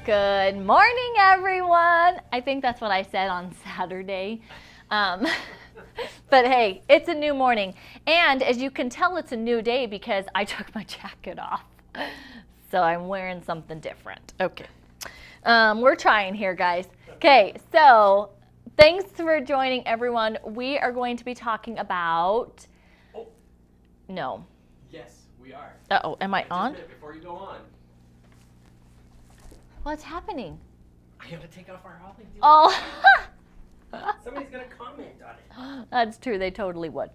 Good morning, everyone. I think that's what I said on Saturday. But hey, it's a new morning. And as you can tell, it's a new day because I took my jacket off. So I'm wearing something different. Okay. We're trying here, guys. Okay, so thanks for joining, everyone. We are going to be talking about... Oh. No. Yes, we are. Uh-oh, am I Just a on? minute before you go on, What's happening? I gotta take off our Holly. Oh, Somebody's gonna comment on it. that's true. They totally would.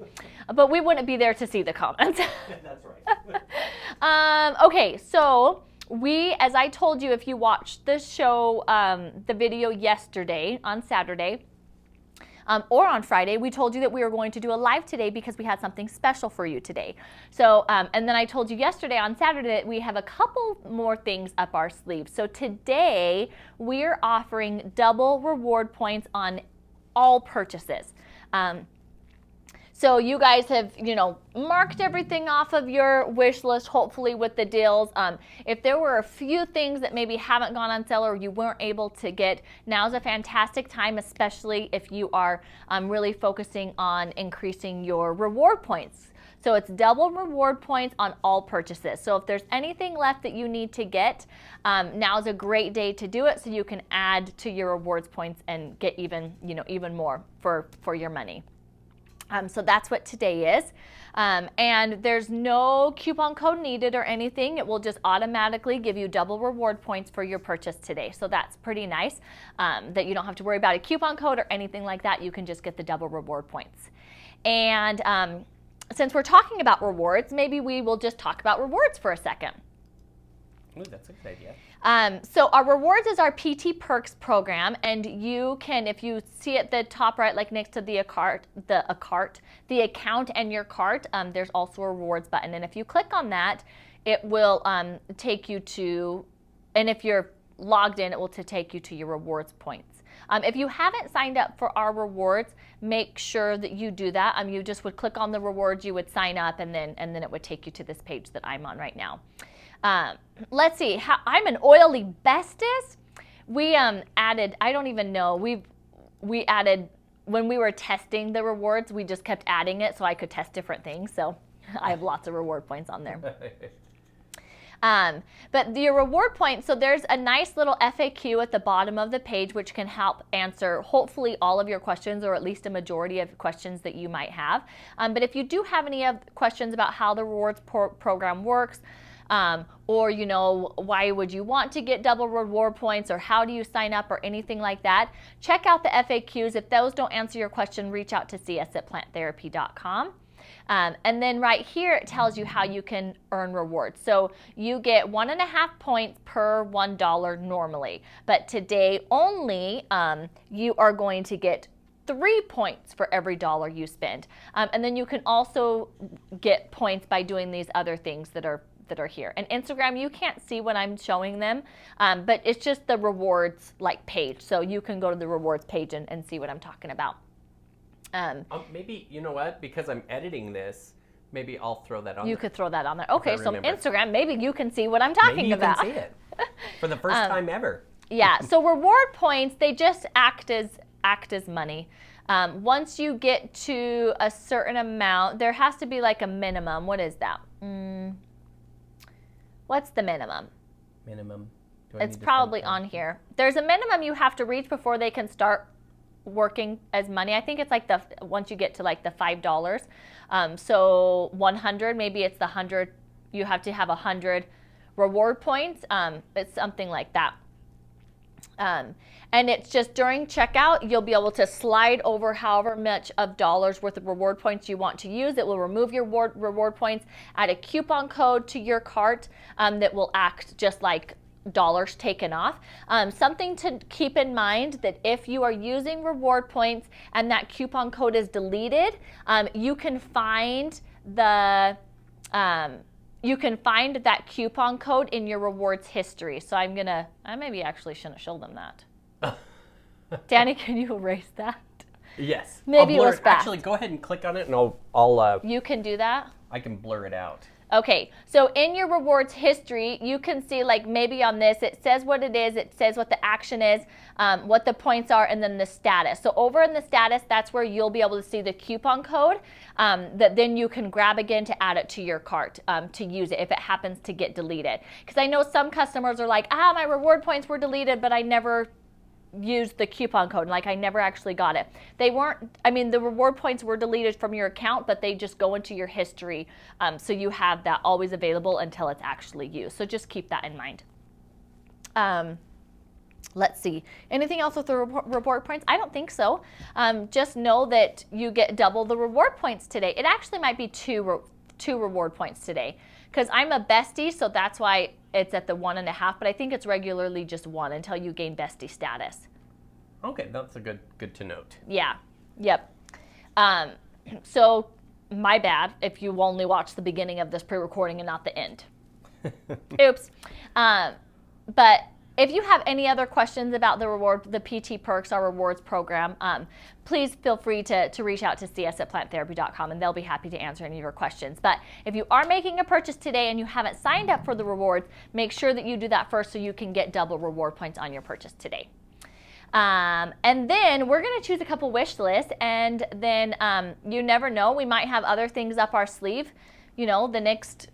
But we wouldn't be there to see the comments. That's right. Okay, so as I told you, if you watched the show, the video yesterday on Saturday, or on Friday, we told you that we were going to do a live today because we had something special for you today. So, and then I told you yesterday on Saturday that we have a couple more things up our sleeves. So today, we're offering double reward points on all purchases. So you guys have, marked everything off of your wish list, hopefully with the deals. If there were a few things that maybe haven't gone on sale or you weren't able to get, now's a fantastic time, especially if you are really focusing on increasing your reward points. So it's double reward points on all purchases. So if there's anything left that you need to get, now's a great day to do it so you can add to your rewards points and get even more for your money. So that's what today is. And there's no coupon code needed or anything. It will just automatically give you double reward points for your purchase today. So that's pretty nice that you don't have to worry about a coupon code or anything like that. You can just get the double reward points. And since we're talking about rewards, maybe we will just talk about rewards for a second. Ooh, that's a good idea. So our rewards is our PT Perks program, and you can, if you see at the top right, like next to the account and your cart, there's also a rewards button. And if you click on that, it will take you to, and if you're logged in, it will take you to your rewards points. If you haven't signed up for our rewards, make sure that you do that. You just would click on the rewards, you would sign up, and then it would take you to this page that I'm on right now. Let's see, I'm an oily bestest. We added, I don't even know, we added, when we were testing the rewards, we just kept adding it so I could test different things. So I have lots of reward points on there. But your reward points, so there's a nice little FAQ at the bottom of the page which can help answer hopefully all of your questions, or at least a majority of questions that you might have. But if you do have any questions about how the rewards program works, or why would you want to get double reward points, or how do you sign up, or anything like that, check out the FAQs. If those don't answer your question, reach out to see us at planttherapy.com. And then right here, it tells you how you can earn rewards. So you get 1.5 points per $1 normally, but today only you are going to get 3 points for every $1 you spend. And then you can also get points by doing these other things that are here. And Instagram, you can't see when I'm showing them, but it's just the rewards page. So you can go to the rewards page and see what I'm talking about. Maybe, you know what, because I'm editing this, maybe I'll throw that on You there. could throw that on there. Okay, so remember. Instagram, maybe you can see what I'm talking about. Maybe you can see it for the first time ever. Yeah, so reward points, they just act as money. Once you get to a certain amount, there has to be a minimum. What is that? What's the minimum? Minimum. It's probably on here. There's a minimum you have to reach before they can start working as money. I think it's once you get to the $5. So 100, maybe it's the 100, you have to have 100 reward points. It's something like that. And it's just during checkout, you'll be able to slide over however much of dollars worth of reward points you want to use. It will remove your reward points, add a coupon code to your cart that will act just like dollars taken off. Something to keep in mind, that if you are using reward points and that coupon code is deleted, you can find that coupon code in your rewards history. So I maybe actually shouldn't show them that. Danny, can you erase that? Yes. Maybe it was fast. Actually, go ahead and click on it, and I'll. You can do that? I can blur it out. Okay, so in your rewards history, you can see like maybe on this, it says what it is, it says what the action is, what the points are, and then the status. So over in the status, that's where you'll be able to see the coupon code that then you can grab again to add it to your cart to use it if it happens to get deleted. Because I know some customers are like, my reward points were deleted, but I never used the coupon code, like I never actually got it. They weren't, I mean, the reward points were deleted from your account, but they just go into your history, so you have that always available until it's actually used. So just keep that in mind. Let's see, anything else with the reward points? I don't think so. Just know that you get double the reward points today. It actually might be two reward points today, because I'm a bestie, so that's why it's at the 1.5, but I think it's regularly just 1 until you gain bestie status. Okay, that's a good to note. Yeah, yep. So my bad if you only watch the beginning of this pre-recording and not the end. Oops. But if you have any other questions about the PT Perks, our rewards program, please feel free to reach out to cs@planttherapy.com and they'll be happy to answer any of your questions. But if you are making a purchase today and you haven't signed up for the rewards, make sure that you do that first so you can get double reward points on your purchase today. And then we're going to choose a couple wish lists, and then you never know, we might have other things up our sleeve, the next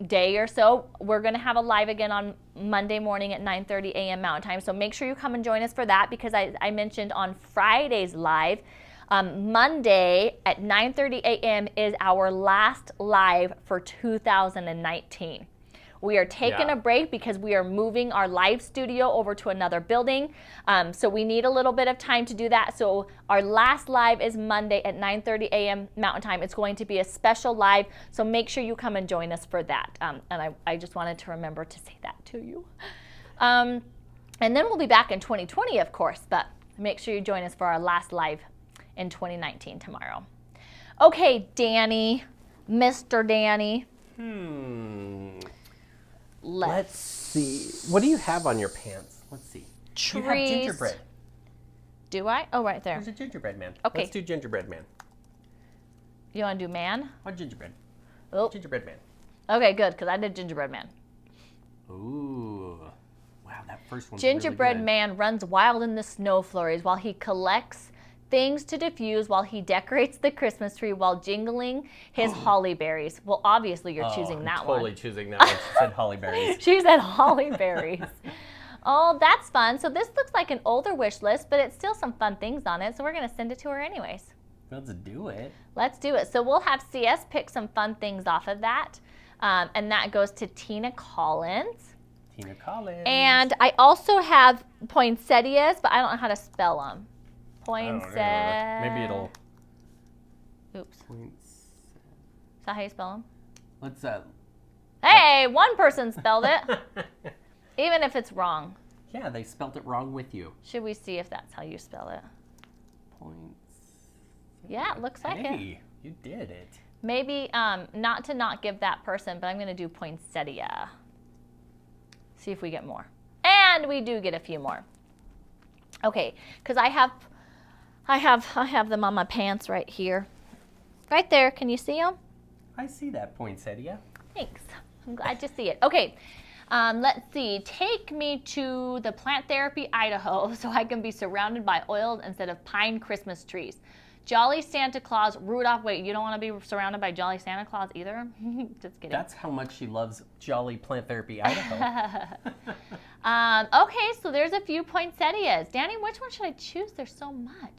day or so. We're going to have a live again on Monday morning at 9:30 a.m. Mountain Time. So make sure you come and join us for that, because I mentioned on Friday's live, Monday at 9:30 a.m. is our last live for 2019. We are taking a break because we are moving our live studio over to another building. So we need a little bit of time to do that. So our last live is Monday at 9:30 a.m. Mountain Time. It's going to be a special live. So make sure you come and join us for that. And I just wanted to remember to say that to you. And then we'll be back in 2020, of course. But make sure you join us for our last live in 2019 tomorrow. Okay, Danny, Mr. Danny. Let's see. What do you have on your pants? Let's see. Trees. You have gingerbread. Do I? Oh, right there. There's a gingerbread man. Okay. Let's do gingerbread man. You want to do man? Or gingerbread. Oh. Gingerbread man. Okay, good, because I did gingerbread man. Ooh. Wow, that first one's Gingerbread really good. man runs wild in the snow flurries while he collects things to diffuse, while he decorates the Christmas tree, while jingling his holly berries. Well, obviously you're choosing that one. Totally choosing that one. She said holly berries. She said holly berries. Oh, that's fun. So this looks like an older wish list, but it's still some fun things on it. So we're going to send it to her anyways. Let's do it. Let's do it. So we'll have CS pick some fun things off of that. And that goes to Tina Collins. Tina Collins. And I also have poinsettias, but I don't know how to spell them. Poinsettia. Maybe it'll. Oops. Is that how you spell them? Let's Hey, one person spelled it. Even if it's wrong. Yeah, they spelled it wrong with you. Should we see if that's how you spell it? Points. Yeah, it looks like it. Hey, you did it. Maybe not to not give that person, but I'm going to do poinsettia. See if we get more. And we do get a few more. Okay, because I have them on my pants right here. Right there. Can you see them? I see that poinsettia. Thanks. I'm glad to see it. Okay. Let's see. Take me to the Plant Therapy, Idaho, so I can be surrounded by oiled instead of pine Christmas trees. Jolly Santa Claus, Rudolph. Wait, you don't want to be surrounded by Jolly Santa Claus either? Just kidding. That's how much she loves Jolly Plant Therapy, Idaho. Okay, so there's a few poinsettias. Danny, which one should I choose? There's so much.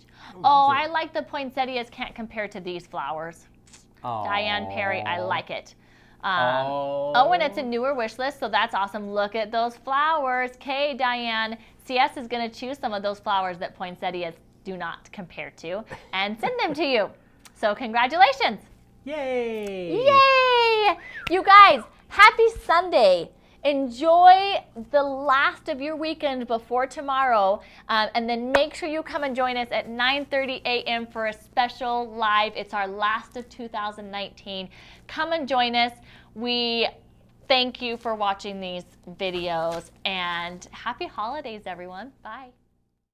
Oh, I like the poinsettias. Can't compare to these flowers. Aww. Diane Perry, I like it. Oh, and it's a newer wish list, so that's awesome. Look at those flowers. Okay, Diane. CS is going to choose some of those flowers that poinsettias do not compare to and send them to you. So congratulations. Yay! Yay! You guys, happy Sunday. Enjoy the last of your weekend before tomorrow, and then make sure you come and join us at 9:30 a.m. for a special live. It's our last of 2019. Come and join us. We thank you for watching these videos, and happy holidays, everyone. Bye.